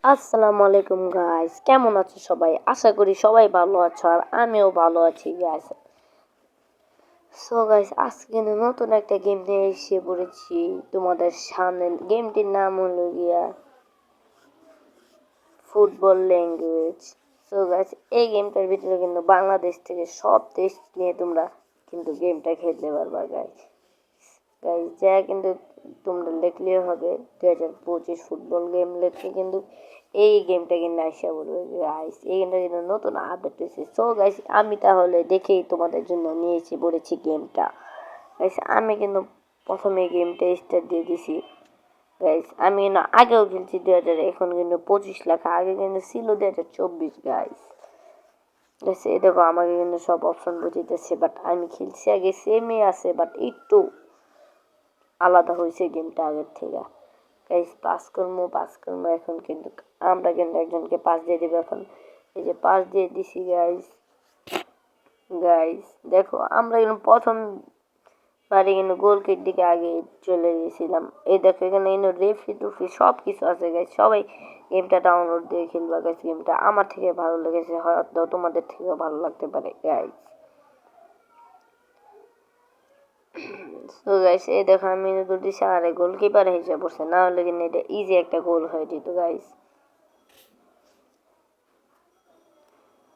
আসসালামু আলাইকুম গাইস, কেমন আছো সবাই? আশা করি সবাই ভালো আছো আর আমিও ভালো আছি গাইস। সো গাইস, আজকে কিন্তু নতুন একটা গেম নিয়ে এসে পড়েছি তোমাদের সামনে। গেমটির নাম হলো গিয়া ফুটবল ল্যাঙ্গুয়েজ। সো গাইস, এই গেমটার ভিতরে কিন্তু বাংলাদেশ থেকে সব দেশ নিয়ে তোমরা কিন্তু গেমটা খেলতে পারবা গাইস। গাইস যা কিন্তু তোমরা লিখলে হবে 2025 ফুটবল গেম লিখে কিন্তু এই গেমটা কিন্তু আইসা বলবে গাইস, এই গেমটা কিন্তু নতুন আপডেট হয়েছে। সো গাইস, আমি তাহলে দেখেই তোমাদের জন্য নিয়েছি বলেছি গেমটা। গাইস আমি কিন্তু প্রথমে গেমটা স্টার্ট দিয়ে দিছি। গাইস আমি কিন্তু আগেও খেলছি 2000, এখন কিন্তু 25 লেখা, আগে কিন্তু ছিল 2024 গাইস। গাইস এই দেখো আমাকে কিন্তু সব অপশন বুঝিতেছে, বাট আমি খেলছি আগে সেমই আছে, বাট একটু আলাদা হয়েছে গেমটা আগের থেকে। গাইস পাস করবো এখন কিন্তু আমরা কিন্তু একজনকে পাস দিয়ে দিব এখন। এই যে পাস দিয়ে দিছি গাইস। গাইস দেখো আমরা কিন্তু প্রথম বারে কিন্তু গোলকির দিকে আগে চলে গেছিলাম। এই দেখো এখানে কিন্তু রেফরি টুফি সব কিছু আছে গাইস। সবাই গেমটা ডাউনলোড দিয়ে খেলবা গাইস। গেমটা আমার থেকে ভালো লেগেছে, হয়তো তোমাদের থেকেও ভালো লাগতে পারে গাইস। তো গাইস এই দেখো আমি কিন্তু দিছি আরে গোলকিপার হিসেবে পড়ছে, না হলে কিন্তু এটা ইজি একটা গোল হয়ে যেত গাইস।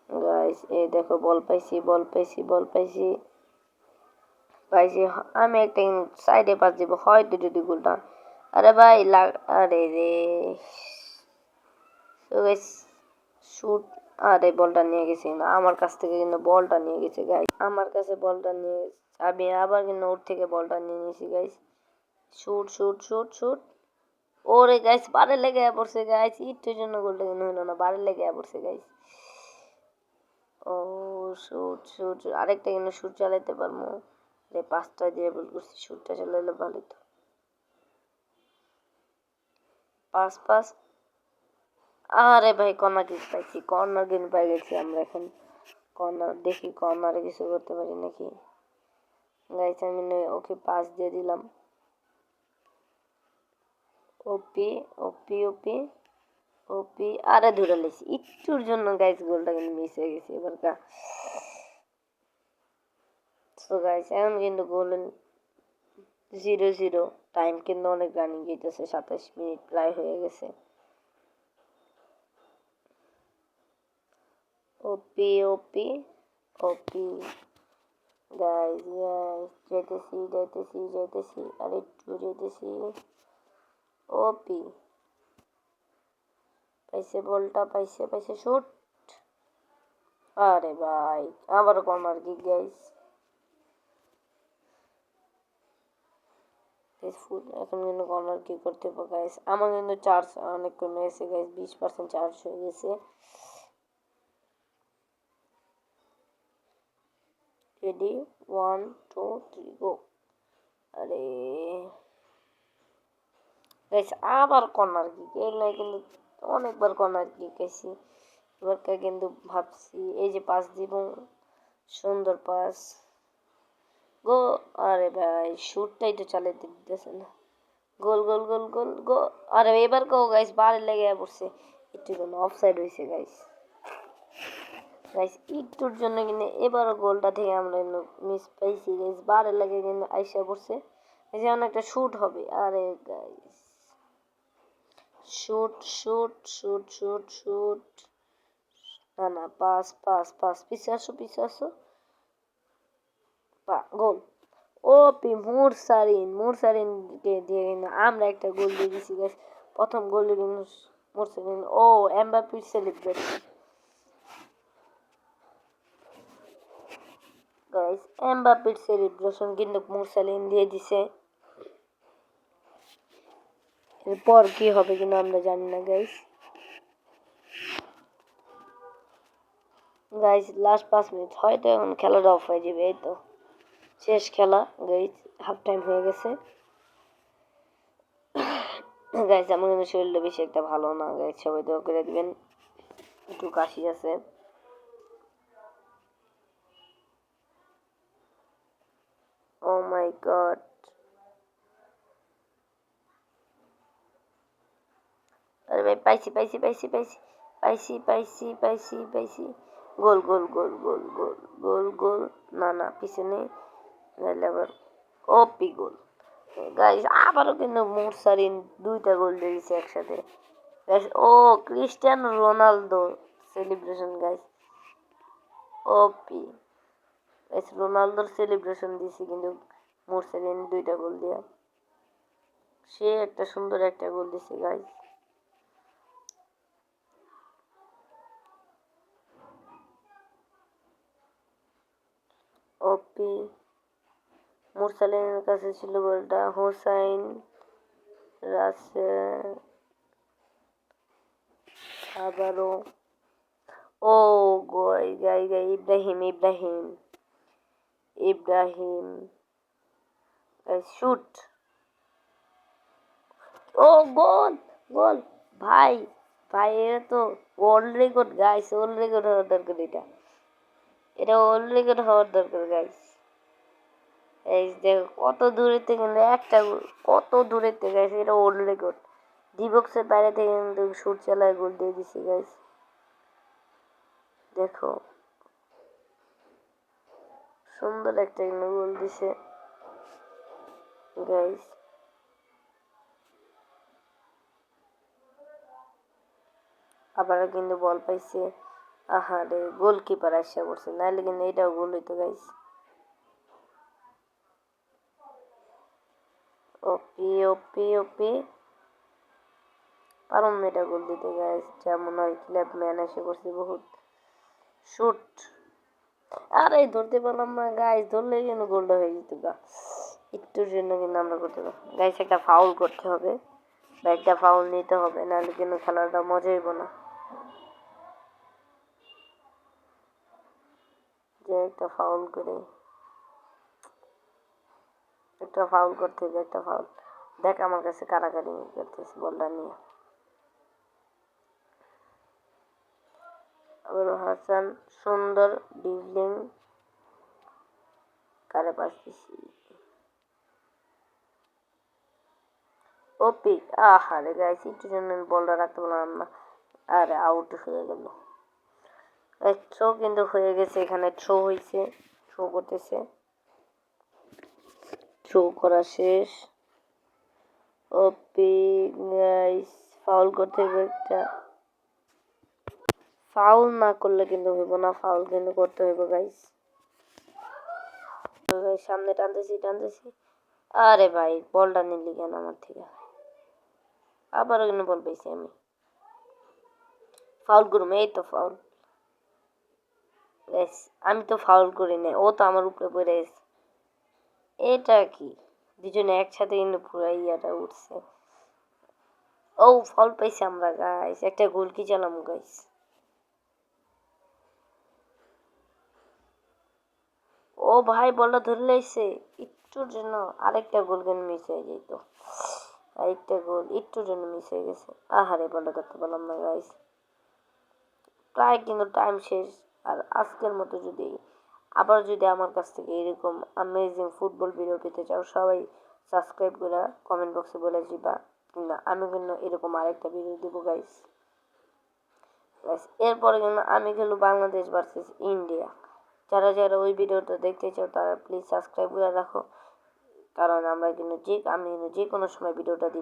গাইস এই দেখো বল পাইছি পাইছি। আমি একটা সাইডে পাস দিব হয়তো যদি গোলটা, আরে ভাই আরে রে। তো গাইস শুট, আরে বলটা নিয়ে গেছি না আমার কাছ থেকে, কিন্তু বলটা নিয়ে গেছে গাইস। আমার কাছে বলটা নিয়ে আমি আবার কিন্তু ওর থেকে বলটা নিয়ে নিয়েছি গাইস। শুট। ওরে গাইস বারে লেগে পড়ছে গাইস, একটুর জন্য গোলটা কিন্তু হলো না, বারে লেগে পড়ছে গাইস। ও শুট আরেকটা কিন্তু শুট চালাইতে পারবো রে, পাঁচটা দিয়ে ভুল করছি, শুটটা চালাইলে ভালো তো। পাস। আরে ভাই কর্নার কিক পাইছি, কর্নার কিক পাই গেছি আমরা এখন। কর্নার দেখি কর্নারে কিছু করতে পারি নাকি গাইস। আমি ওকে পাস দিয়ে দিলাম। ওপি ওপি আরে ধরে লেছি একটুর জন্য গাইস, গোলটা কিন্তু মিস হয়ে গেছে এবার কা। সো গাইস এখন কিন্তু গোল 0-0। টাইম কিন্তু অনেক রানিং যেতেছে, 27 মিনিট প্রায় হয়ে গেছে। ওপি গাইস যাইতেছি আর একটু যাইতেছি। ওপি পাইছে শুট। আরে ভাই আবার কর্নার কিক গাইস। এখন কিন্তু কর্নার কিক করতে হবে গাইস। আমার কিন্তু চার্জ অনেক কমে গেছে গাইস, 20% চার্জ হয়ে গেছে। রেডি 1 2 3 গো। আরে গাইস আবার কর্নার কিক, এগুলো কিন্তু অনেকবার কর্নার কিক খাইছি। এবারকার কিন্তু ভাবছি এই যে পাস দিব, সুন্দর পাস গো। আরে ভাই শুটটাই তো চালাইতে দিতেছে না। গোল। আরে এবার কেউ গাইস বারে লেগে পড়ছে, একটু জন্য অফসাইড হয়েছে গাইস। গাইস একটুর জন্য কিন্তু এবারও গোলটা থেকে আমরা মিস পাইছি গাইস, বারে লেগে কিন্তু আইসা পড়ছে। এই যে একটা শুট হবে, আরে গাইস শুট। না পাস পিছে আসো গোল। মুরসালিন কে দিয়ে কিন্তু আমরা একটা গোল দিয়ে দিছি গাইস। প্রথম গোল কিন্তু মুরসালিন, ও এমবাপ্পের সেলিব্রেশন গাইস। এমবাপ্পের সেলিব্রেশন কিন্তু মুরসালিন দিয়ে দিছে। এরপর কি হবে কিন্তু আমরা জানি না গাইস। লাস্ট 5 মিনিট, হয়তো এখন খেলাটা অফ হয়ে যাবে। এই তো শেষ খেলা গাইস, হাফ টাইম হয়ে গেছে। গাইস আমার কিন্তু শরীরটা বেশি একটা ভালো না গাইস, সবাই দোয়া করে দিবেন, একটু কাশি আছে। ও মাই গড। আরে ভাই পাইছি পাইছি পাইছি পাইছি পাইছি পাইছি পাইছি পাইছি গোল গোল গোল গোল গোল গোল গোল না না পিছনে নাহলে আবার ওপি গোল গাইস আবারও কিন্তু মুরসালিন দুইটা গোল দিয়ে দিয়েছে একসাথে গাইস ও ক্রিস্টিয়ানো রোনালদো সেলিব্রেশন গাইস ওপি গাইস রোনালদোর সেলিব্রেশন দিয়েছে কিন্তু মুরসালিন দুইটা গোল দিয়া সে একটা সুন্দর একটা গোল দিছে গাইস ওপি মুরসালিনের কাছে ছিল বলটা হোসাইন রাসেল আবারও ও গাই গাই গাই ইব্রাহিম ইব্রাহিম ইব্রাহিম শুট ও গোল গোল ভাই ভাই এটা তো world record guys world record হওয়ার দরকার এটা ওয়ার্ল্ড রেকর্ড হওয়ার দরকার গাইস এই দেখো কত দূরে থেকে কিন্তু একটা কত দূরে থেকে গাইস এটা ওয়ার্ল্ড রেকর্ড ডিবক্সের বাইরে থেকে কিন্তু শুট চালায় গোল দিয়ে দিছে গাইস দেখো সুন্দর একটা কিন্তু গোল দিছে গাইস আবার কিন্তু বল পাইছে আহারে গোলকিপার আসা করছে নাহলে কিন্তু এটাও গোল হইতো গাইস ওপি ওপি ওপি পারুম না এটা গোল দিতে গাইস যেমন হয় ক্লাব ম্যান এসে করছে বহুত শুট আরে ধরতে পারলাম না গাইস ধরলে কিন্তু গোলটা হয়ে যেত গা একটুর জন্য কিন্তু আমরা করতে পারবো গাইস একটা ফাউল করতে হবে বা একটা ফাউল নিতে হবে নাহলে কিন্তু খেলাটা মজা হইব না যে একটা ফাউল করে একটা ফাউল করতে হবে একটা ফাউল দেখ আমার কাছে কারাকারি করতেছে বলটা নিয়ে আবার হাসান সুন্দর ডিভলিং কারে পাস দিছি ওপি আহারে গাইস একটু জন্য বলটা রাখতে পারলাম না আরে আউট হয়ে গেল থ্রো কিন্তু হয়ে গেছে এখানে থ্রো হয়েছে থ্রো করতেছে থ্রো করা শেষ ওপি গাইস ফাউল করতে হবে একটা ফাউল না করলে কিন্তু হইব না ফাউল কিন্তু করতে হইব গাইস সামনে টানতেছি টানতেছি আরে ভাই বলটা নিলি কেন আমার থেকে আবারও কিন্তু বল পেয়েছি আমি ফাউল করুম এই তো ফাউল আমি তো ফাউল করি না ও তো আমার উপরে পড়ে গেছে এটা কি দুজনে একসাথে কিন্তু পুরো ইয়াটা উঠছে ও ফাউল পাইছি আমরা গাইস একটা গোল কি চালাম গাইস ও ভাই বলটা ধরে লাইছে একটুর জন্য আরেকটা গোল কিন্তু মিস হয়ে যেত আরেকটা গোল একটুর জন্য মিস হয়ে গেছে আহারে বলটা ধরতে পারলাম না গাইস প্রায় কিন্তু টাইম শেষ আর আজকের মতো যদি আবার যদি আমার কাছ থেকে এরকম অ্যামেজিং ফুটবল ভিডিও পেতে চাও সবাই সাবস্ক্রাইব করে কমেন্ট বক্সে বলে দিবা কিংবা আমি কিন্তু এরকম আরেকটা ভিডিও দেবো গাইস এরপরে কিন্তু আমি খেলবো বাংলাদেশ ভার্সেস ইন্ডিয়া যারা যারা ওই ভিডিওটা দেখতে চাও তারা প্লিজ সাবস্ক্রাইব করে রাখো কারণ আমরা কিন্তু আমি কিন্তু যে কোনো সময় ভিডিওটা দিই